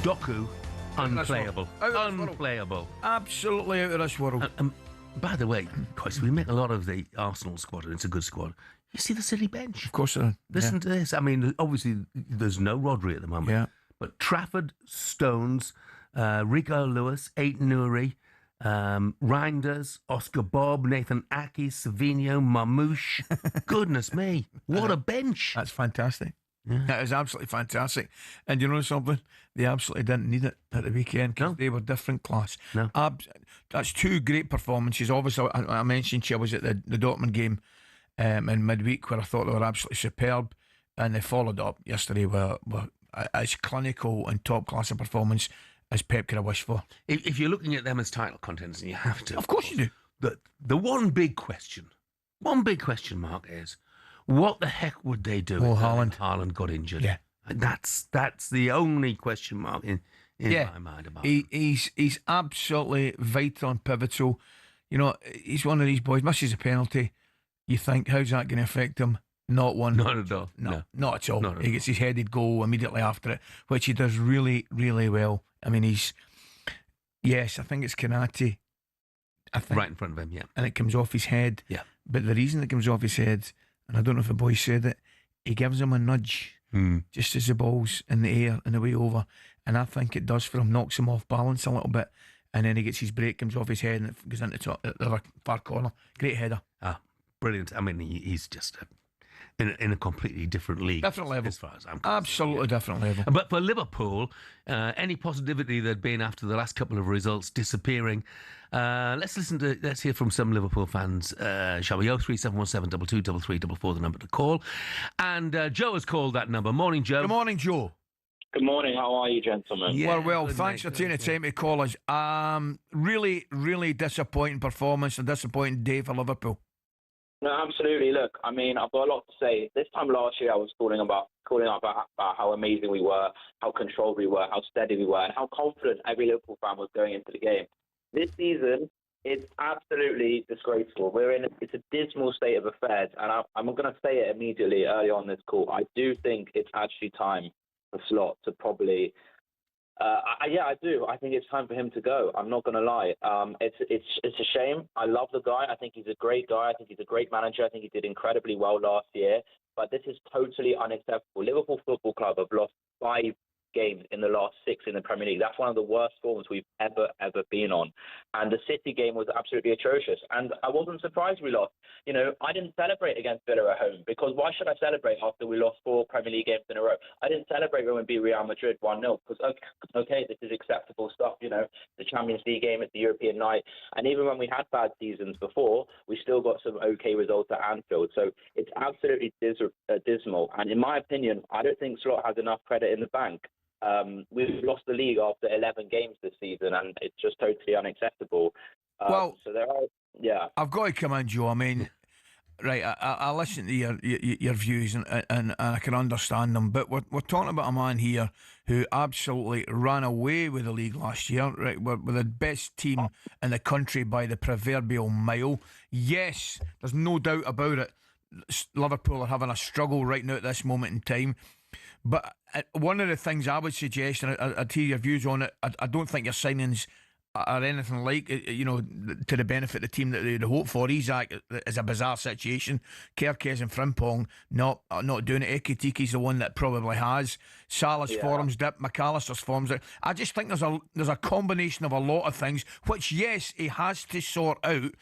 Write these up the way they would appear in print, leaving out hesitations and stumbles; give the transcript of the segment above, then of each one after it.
Doku, unplayable. Unplayable. Absolutely out of this world. By the way, McCoist, we make a lot of the Arsenal squad, and it's a good squad. You see the City bench. Of course, sir. Listen to this. I mean, obviously, there's no Rodri at the moment. Yeah. But Trafford, Stones, Rico Lewis, Aiton Nuri, Reinders, Oscar Bob, Nathan Aki, Savino, Marmouche. Goodness me. What a bench. That's fantastic. Yeah. That is absolutely fantastic. And you know something? They absolutely didn't need it at the weekend because they were different class. No. That's two great performances. Obviously, I mentioned I was at the Dortmund game in midweek where I thought they were absolutely superb, and they followed up yesterday with as clinical and top class of performance as Pep could have wished for. If you're looking at them as title contenders, and you have to, of course you do. The one big question mark is, what the heck would they do if Haaland got injured? Yeah, and that's the only question mark in my mind about him. He's absolutely vital and pivotal. You know, he's one of these boys. Misses a penalty. You think, how's that going to affect him? Not one. Not at all. No, not at all. Not at he gets his headed goal immediately after it, which he does really, really well. I mean, I think it's Kanate. Right in front of him, yeah. And it comes off his head. Yeah. But the reason it comes off his head, and I don't know if the boy said it, he gives him a nudge just as the ball's in the air and the way over. And I think it does for him, knocks him off balance a little bit. And then he gets his break, comes off his head, and it goes into the other far corner. Great header. Ah, brilliant. I mean, he's just in a completely different league. Different level. As far as I'm concerned. Absolutely different level. But for Liverpool, any positivity there'd been after the last couple of results disappearing. Let's hear from some Liverpool fans, shall we? 03717 223344, the number to call. And Joe has called that number. Morning, Joe. Good morning, Joe. Good morning. How are you, gentlemen? Yeah, well, thanks for taking the time to call us. Really, really disappointing performance, a disappointing day for Liverpool. No, absolutely. Look, I mean, I've got a lot to say. This time last year, I was calling up about how amazing we were, how controlled we were, how steady we were, and how confident every Liverpool fan was going into the game. This season, it's absolutely disgraceful. It's a dismal state of affairs, and I'm going to say it immediately early on this call. I do think it's actually time for Slot to probably. I do. I think it's time for him to go. I'm not going to lie. It's a shame. I love the guy. I think he's a great guy. I think he's a great manager. I think he did incredibly well last year. But this is totally unacceptable. Liverpool Football Club have lost 5 games in the last 6 in the Premier League. That's one of the worst forms we've ever been on. And the City game was absolutely atrocious. And I wasn't surprised we lost. You know, I didn't celebrate against Villa at home because why should I celebrate after we lost 4 Premier League games in a row? I didn't celebrate when we beat Real Madrid 1-0 because, okay, this is acceptable stuff, you know, the Champions League game, it's the European night. And even when we had bad seasons before, we still got some okay results at Anfield. So it's absolutely dismal. And in my opinion, I don't think Slot has enough credit in the bank. We've lost the league after 11 games this season, and it's just totally unacceptable. So there are, yeah. I've got to commend you. I mean, right, I listen to your views and I can understand them, but we're talking about a man here who absolutely ran away with the league last year. Right, we're the best team in the country by the proverbial mile. Yes, there's no doubt about it. Liverpool are having a struggle right now at this moment in time. But one of the things I would suggest, and I'd hear your views on it, I don't think your signings are anything like, you know, to the benefit of the team that they'd hope for. Isak is a bizarre situation. Kerkez and Frimpong not doing it. Ekitiki's the one that probably has. Salah's form's dipped. McAllister's form's dipped. I just think there's a combination of a lot of things, which, yes, he has to sort out,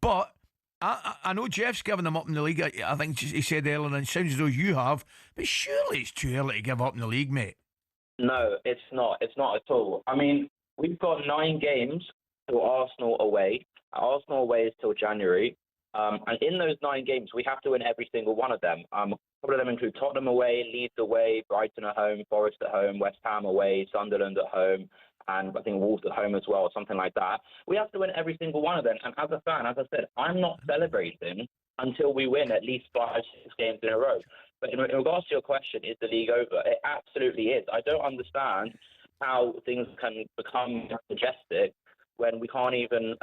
but I know Jeff's given them up in the league. I think he said earlier, and it sounds as though you have, but surely it's too early to give up in the league, mate. No, it's not. It's not at all. I mean, we've got 9 games till Arsenal away. Arsenal away is till January. And in those 9 games, we have to win every single one of them. A couple of them include Tottenham away, Leeds away, Brighton at home, Forest at home, West Ham away, Sunderland at home, and I think Wolves at home as well, or something like that. We have to win every single one of them. And as a fan, as I said, I'm not celebrating until we win at least 5-6 games in a row. But in regards to your question, is the league over? It absolutely is. I don't understand how things can become majestic when we can't even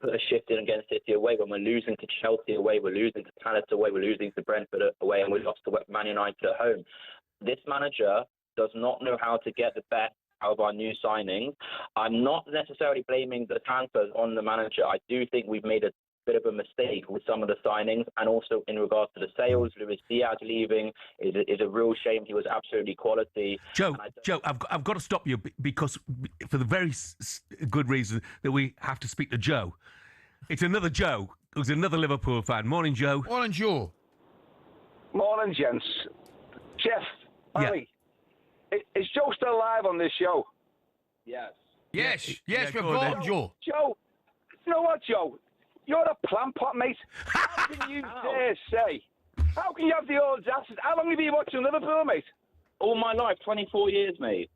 put a shift in against City away, when we're losing to Chelsea away, we're losing to Palace away, we're losing to Brentford away, and we lost to Man United at home. This manager does not know how to get the best out of our new signings. I'm not necessarily blaming the transfers on the manager. I do think we've made a bit of a mistake with some of the signings, and also in regards to the sales. Luis Diaz leaving is a real shame. He was absolutely quality. Joe, I've got to stop you because for the very good reason that we have to speak to Joe. It's another Joe who's another Liverpool fan. Morning, Joe. Morning, Joe. Morning, gents. Jeff, Arne, is Joe still live on this show? Yes. Yes, we've go on got then. Joe. Joe, you know what, Joe? You're a plant pot, mate. How can you dare say? How can you have the audacity? How long have you been watching Liverpool, mate? All my life, 24 years, mate.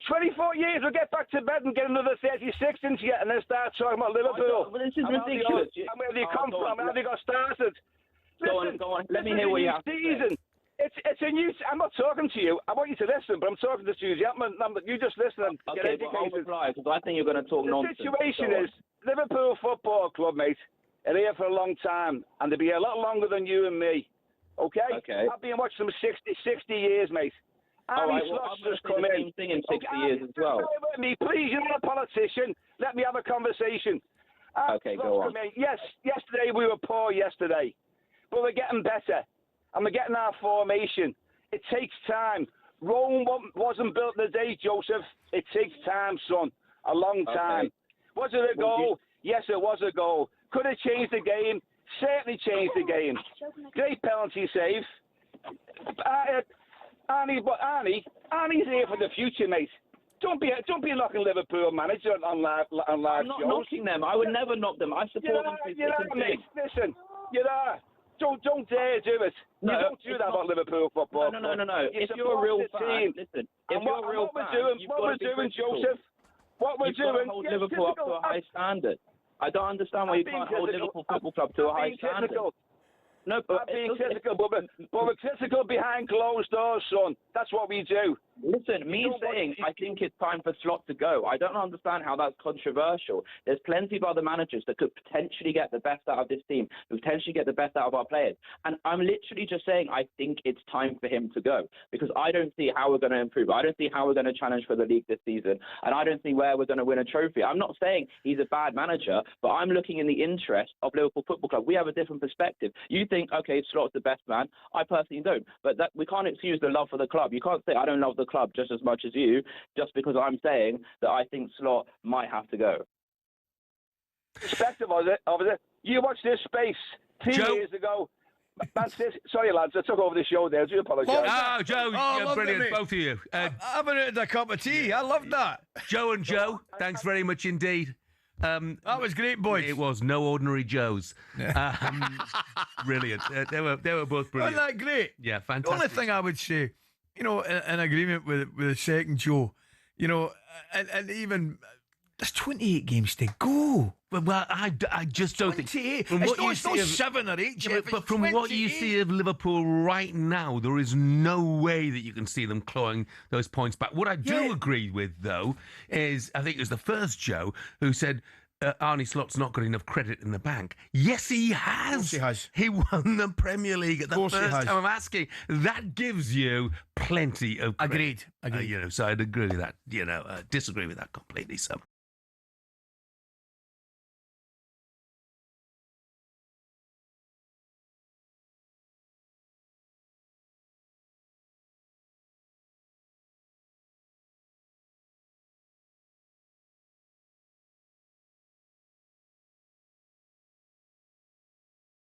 24 years. We'll get back to bed and get another 36 into you and then start talking about Liverpool. Well, this is ridiculous. Where have you come from? How have you got started? Go on. Let me hear what you have to say. It's a new. I'm not talking to you. I want you to listen, but I'm talking to Susie. You just listen and get Okay, but I'll educated. reply because I think you're going to talk nonsense. The situation is Liverpool Football Club, mate, are here for a long time, and they'll be a lot longer than you and me. Okay? I've been watching them 60 years, mate. All right, well, I'm going to say the same thing in 60 years as well. With me, please, you're not a politician. Let me have a conversation. Okay, go on. Yes, yesterday we were poor yesterday, but we're getting better, and we're getting our formation. It takes time. Rome wasn't built in a day, Joseph. It takes time, son. A long time. Was it a goal? Yes, it was a goal. Could it change the game? Certainly changed the game. Great penalty save. Arnie's here for the future, mate. Don't be knocking Liverpool manager on live I'm not shows. knocking them. I would never knock them. I support them through thick and mate. thin. Listen, you know. Don't dare do it. No, you don't do that about Liverpool football. No. You If you're a real support the fan, team. listen. And If you're a real fan, you've got to be critical. Joseph. What we're You've got to doing. hold Liverpool up to a high standard. I don't understand why you can't hold Liverpool Football Club to a high standard. No, but I'm being critical, but we're critical behind closed doors, son. That's what we do. Listen, me saying I think it's time for Slot to go, I don't understand how that's controversial. There's plenty of other managers that could potentially get the best out of this team, could potentially get the best out of our players. And I'm literally just saying I think it's time for him to go because I don't see how we're going to improve. I don't see how we're going to challenge for the league this season. And I don't see where we're going to win a trophy. I'm not saying he's a bad manager, but I'm looking in the interest of Liverpool Football Club. We have a different perspective. You think, okay, Slot's the best man. I personally don't. But that we can't excuse the love for the club. You can't say I don't love the club just as much as you, just because I'm saying that I think Slot might have to go. Perspective of it. You watched this space 2 years ago. Sorry, lads, I took over the show there. I do apologise. Oh, Joe, you're brilliant, it, both of you. I haven't had a cup of tea. I loved that. Joe and Joe, thanks very much indeed. That was great, boys. It was no ordinary Joes. Brilliant. They were both brilliant. Wasn't that great? Yeah, The fantastic. only thing I would say, in agreement with the second Joe, and even there's 28 games to go. Well, I just don't think. 28. From what you It's not see of- 7 or 8, Yeah, Jeff, but it's from what you 28. see of Liverpool right now, there is no way that you can see them clawing those points back. What I do agree with, though, is I think it was the first Joe who said Arne Slot's not got enough credit in the bank. Yes, he has. Of course he has. He won the Premier League at the course he first has. time. I'm asking. That gives you plenty of credit. Agreed. So I'd agree with that. Disagree with that completely. So.